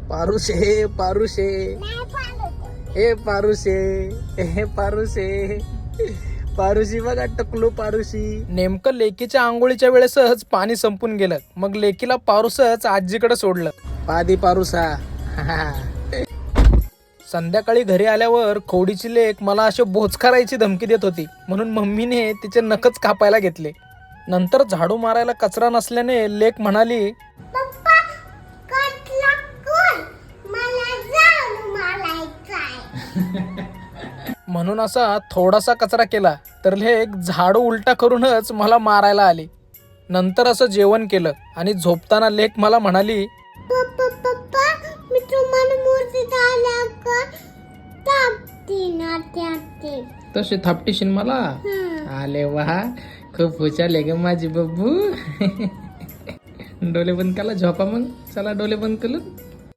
पारुशे पारुशे ए पारुशे ए पारुशे पारुशी बघा टकलू पारुशी. नेमकं लेकीच्या आंघोळीच्या वेळेसच पाणी संपून गेलं. मग लेकीला पारुसच आजीकडे सोडलं. पादी पारुसा. संध्याकाळी घरी आल्यावर खोडीची लेक मला असे बोचकारायची धमकी देत होती, म्हणून मम्मीने तिचे नखच कापायला घेतले. नंतर झाडू मारायला कचरा नसल्याने लेक म्हणाली, म्हणून असा थोडासा कचरा केला तर लेक झाडू उलटा करूनच मला मारायला आली. नंतर असं जेवण केलं आणि झोपताना लेक मला म्हणाली, तसे थापटीशीन मला. आले वा, खूप हुशार ग माझी बब्बू. डोले बंद केला झोपा. मग चला डोले बंद करू.